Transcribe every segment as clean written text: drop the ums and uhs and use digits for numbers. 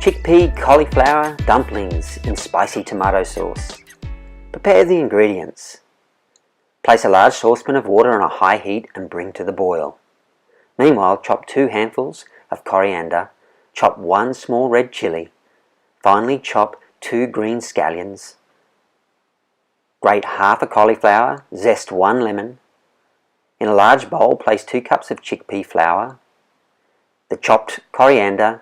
Chickpea cauliflower dumplings in spicy tomato sauce. Prepare the ingredients. Place a large saucepan of water on a high heat and bring to the boil. Meanwhile, chop 2 handfuls of coriander, chop 1 small red chilli, finely chop 2 green scallions, grate half a cauliflower, zest 1 lemon. In a large bowl, place 2 cups of chickpea flour, the chopped coriander,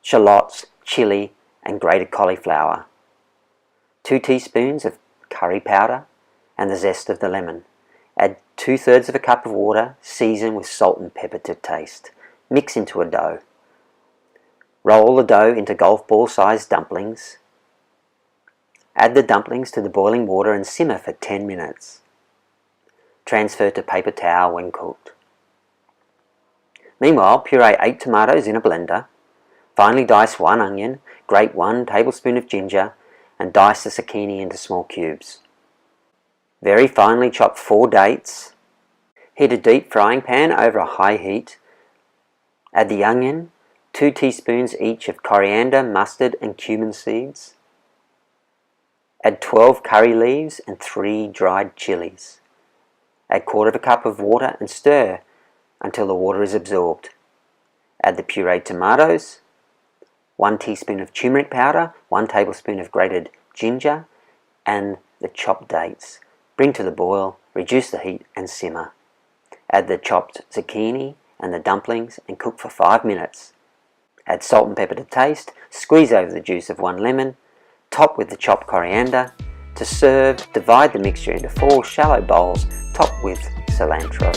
shallots, chilli and grated cauliflower, 2 teaspoons of curry powder and the zest of the lemon. Add 2/3 of a cup of water, season with salt and pepper to taste. Mix into a dough. Roll the dough into golf ball sized dumplings. Add the dumplings to the boiling water and simmer for 10 minutes. Transfer to paper towel when cooked. Meanwhile, puree 8 tomatoes in a blender. Finely dice 1 onion, grate 1 tablespoon of ginger and dice the zucchini into small cubes. Very finely chop 4 dates. Heat a deep frying pan over a high heat. Add the onion, 2 teaspoons each of coriander, mustard and cumin seeds. Add 12 curry leaves and 3 dried chilies. Add 1/4 cup of water and stir until the water is absorbed. Add the pureed tomatoes, 1 teaspoon of turmeric powder, 1 tablespoon of grated ginger and the chopped dates. Bring to the boil, reduce the heat and simmer. Add the chopped zucchini and the dumplings and cook for 5 minutes. Add salt and pepper to taste, squeeze over the juice of 1 lemon, top with the chopped coriander. To serve, divide the mixture into 4 shallow bowls, top with cilantro.